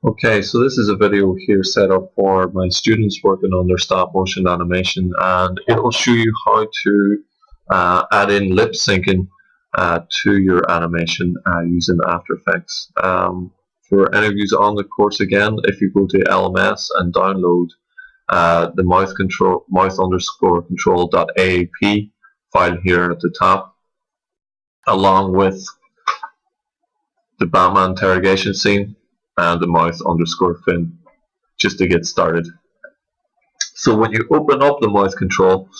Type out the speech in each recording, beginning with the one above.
Okay, so this is a video here set up for my students working on their stop motion animation, and it will show you how to add in lip syncing to your animation using After Effects. For any of you on the course, again, if you go to LMS and download the mouth_control.aap file here at the top, along with the Batman interrogation scene and the mouth_fin, just to get started. So when you open up the mouth control,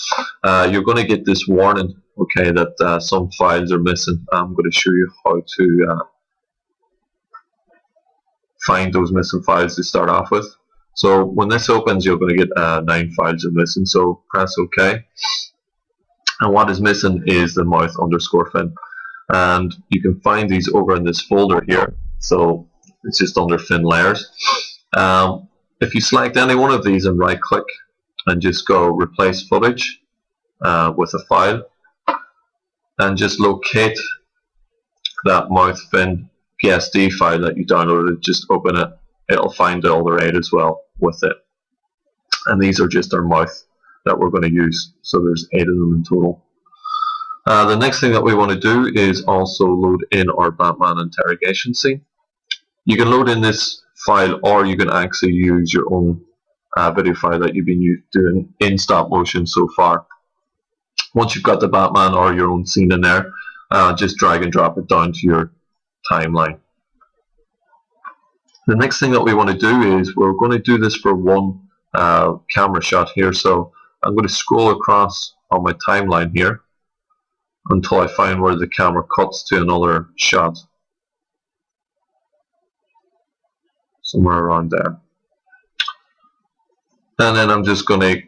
you're going to get this warning, okay, that some files are missing. I'm going to show you how to find those missing files to start off with. So when this opens, you're going to get 9 files are missing. So press OK, and what is missing is the mouth_fin, and you can find these over in this folder here. So it's just under fin layers. If you select any one of these and right click and just go replace footage with a file, and just locate that mouth fin PSD file that you downloaded, just open it, it'll find all the RAID as well with it. And these are just our mouth that we're going to use, so there's 8 of them in total. The next thing that we want to do is also load in our Batman interrogation scene. You can load in this file, or you can actually use your own video file that you've been doing in stop motion so far. Once you've got the Batman or your own scene in there, just drag and drop it down to your timeline. The next thing that we want to do is we're going to do this for one camera shot here. So I'm going to scroll across on my timeline here until I find where the camera cuts to another shot. Somewhere around there. And then I'm just going to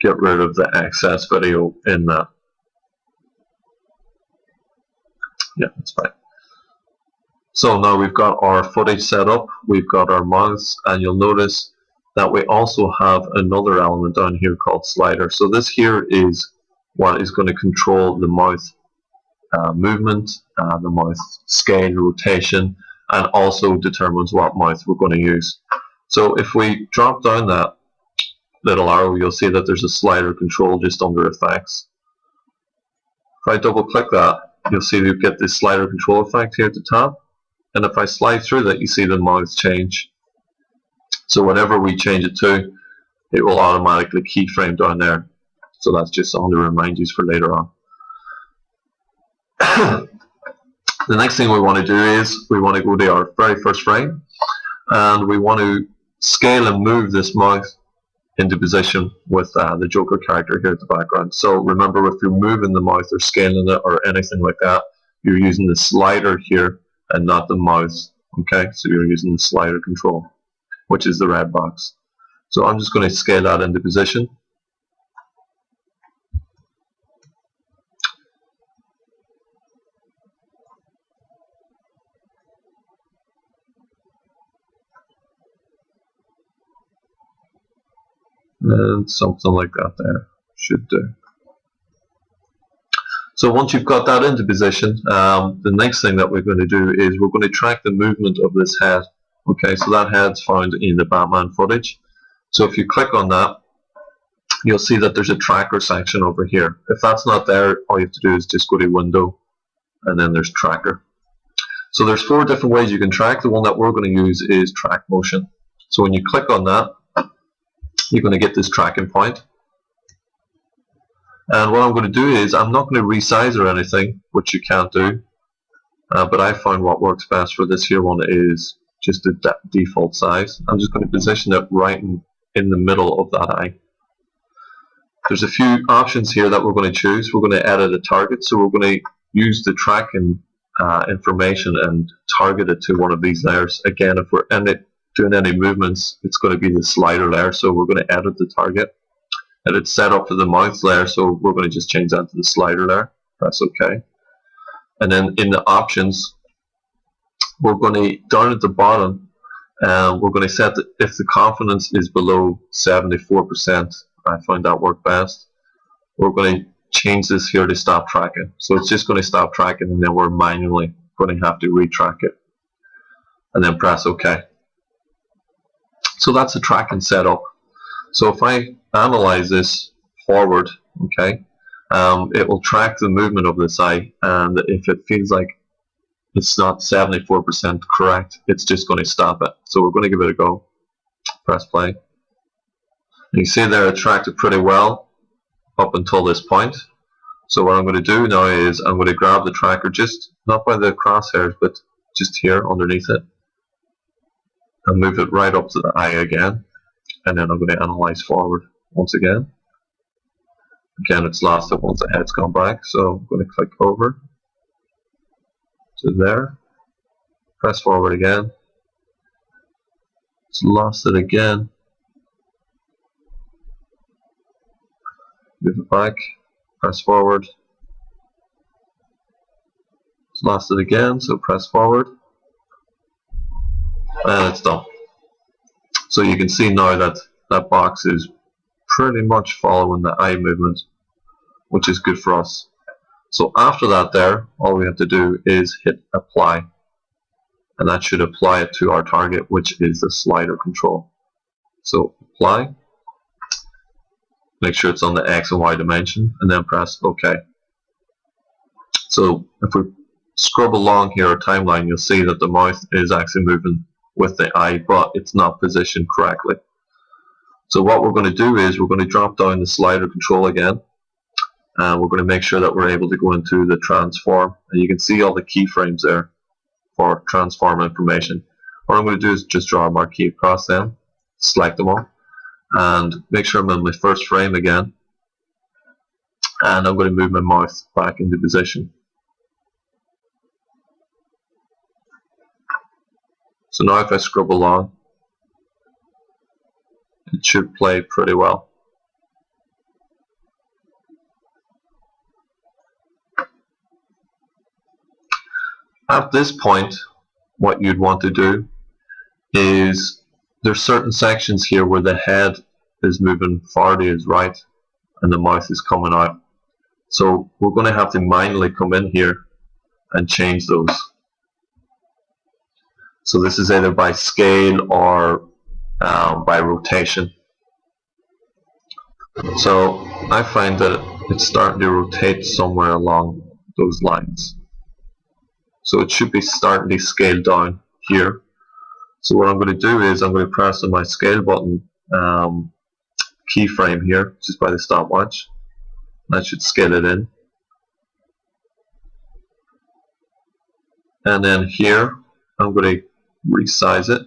get rid of the excess video in that. Yeah, that's fine. So now we've got our footage set up, we've got our mouths, and you'll notice that we also have another element down here called slider. So this here is what is going to control the mouth movement, the mouth scale, rotation, and also determines what mouth we're going to use. So if we drop down that little arrow, you'll see that there's a slider control just under effects. If I double click that, you'll see we get this slider control effect here at the top, and if I slide through that, you see the mouth change. So whatever we change it to, it will automatically keyframe down there. So that's just something to remind you for later on. The next thing we want to do is we want to go to our very first frame, and we want to scale and move this mouth into position with the Joker character here at the background. So remember, if you're moving the mouth or scaling it or anything like that, you're using the slider here and not the mouse. Okay, so you're using the slider control, which is the red box. So I'm just going to scale that into position. And something like that there should do. So once you've got that into position, the next thing that we're going to do is we're going to track the movement of this head. Okay, so that head's found in the Batman footage. So if you click on that, you'll see that there's a tracker section over here. If that's not there, all you have to do is just go to Window, and then there's Tracker. So there's 4 different ways you can track. The one that we're going to use is Track Motion. So when you click on that, you're going to get this tracking point. And what I'm going to do is I'm not going to resize or anything, which you can't do, but I found what works best for this here one is just the default size. I'm just going to position it right in the middle of that eye. There's a few options here that we're going to choose. We're going to edit a target, so we're going to use the tracking information and target it to one of these layers. Again, if we're doing any movements, it's going to be the slider layer, so we're going to edit the target, and it's set up for the mouth layer, so we're going to just change that to the slider layer. Press OK, and then in the options, we're going to down at the bottom, we're going to set that if the confidence is below 74%, I find that work best. We're going to change this here to stop tracking, so it's just going to stop tracking, and then we're manually going to have to retrack it, and then press OK. So that's a tracking setup. So if I analyze this forward, okay, it will track the movement of this eye, and if it feels like it's not 74% correct, it's just going to stop it. So we're going to give it a go. Press play. And you see there it tracked it pretty well up until this point. So what I'm going to do now is I'm going to grab the tracker, just not by the crosshairs, but just here underneath it, and move it right up to the eye again. And then I'm going to analyze forward once again. Again, it's lost it once the head's gone back, so I'm going to click over to there, press forward again, it's lost it again, move it back, press forward, it's lost it again, so press forward, and it's done. So you can see now that that box is pretty much following the eye movement, which is good for us. So after that there, all we have to do is hit apply, and that should apply it to our target, which is the slider control. So apply, make sure it's on the X and Y dimension, and then press OK. So if we scrub along here our timeline, you'll see that the mouth is actually moving with the eye, but it's not positioned correctly. So what we're going to do is we're going to drop down the slider control again, and we're going to make sure that we're able to go into the transform, and you can see all the keyframes there for transform information. What I'm going to do is just draw a marquee across them, select them all, and make sure I'm in my first frame again, and I'm going to move my mouth back into position. So now if I scrub along, it should play pretty well. At this point, what you'd want to do is there's certain sections here where the head is moving far to his right and the mouth is coming out. So we're going to have to manually come in here and change those. So this is either by scale or by rotation. So I find that it's starting to rotate somewhere along those lines. So it should be starting to scale down here. So what I'm going to do is I'm going to press on my scale button keyframe here, just by the stopwatch. That should scale it in. And then here I'm going to resize it.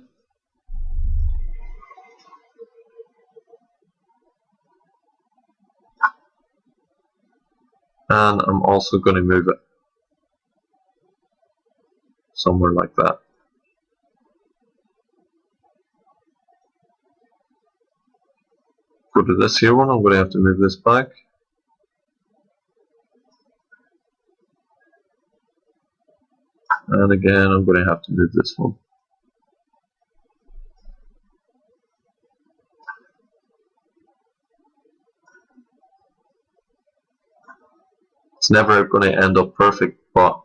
And I'm also going to move it somewhere like that. Go to this here one, I'm going to have to move this back. And again, I'm going to have to move this one. It's never going to end up perfect, but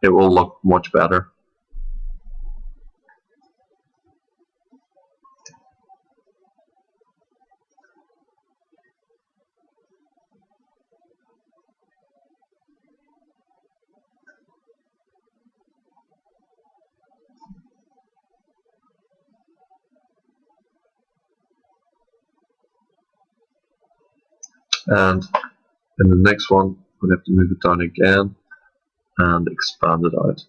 it will look much better. And in the next one, we'll have to move it down again and expand it out.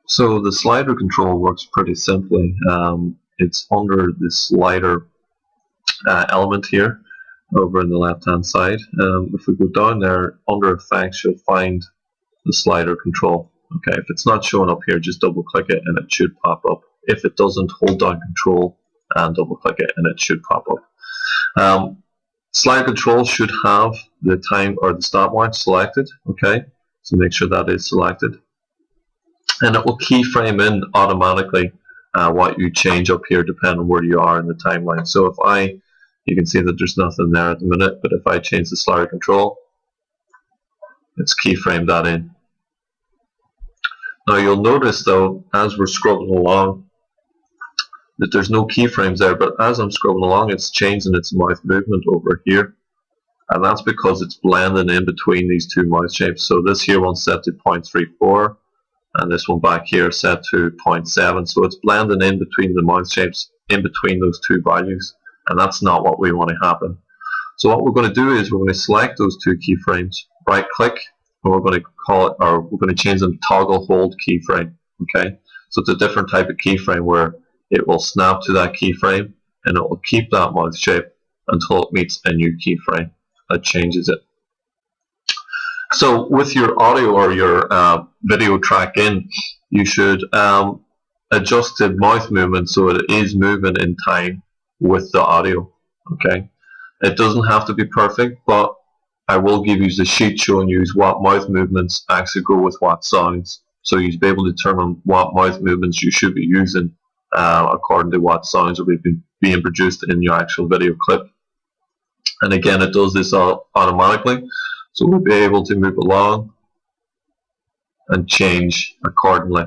So the slider control works pretty simply. It's under the slider element here over in the left hand side. If we go down there under effects, you'll find the slider control. Okay, if it's not showing up here, just double click it and it should pop up. If it doesn't, hold down control and double click it and it should pop up. Slider control should have the time or the stopwatch selected. Okay, so make sure that is selected, and it will keyframe in automatically what you change up here depending on where you are in the timeline. So if you can see that there's nothing there at the minute, but if I change the slider control, it's keyframed that in. Now you'll notice though, as we're scrolling along, that there's no keyframes there, but as I'm scrolling along, it's changing its mouth movement over here. And that's because it's blending in between these two mouth shapes. So this here one's set to 0.34, and this one back here set to 0.7. So it's blending in between the mouth shapes, in between those two values, and that's not what we want to happen. So what we're going to do is we're going to select those two keyframes, right click, and we're going to call it, or we're going to change them to toggle hold keyframe. Okay, so it's a different type of keyframe where it will snap to that keyframe and it will keep that mouth shape until it meets a new keyframe that changes it. So with your audio or your video track in, you should adjust the mouth movement so it is moving in time with the audio. Okay, it doesn't have to be perfect, but I will give you the sheet showing you what mouth movements actually go with what sounds, so you'll be able to determine what mouth movements you should be using according to what sounds will be being produced in your actual video clip. And again, it does this automatically, so we'll be able to move along and change accordingly.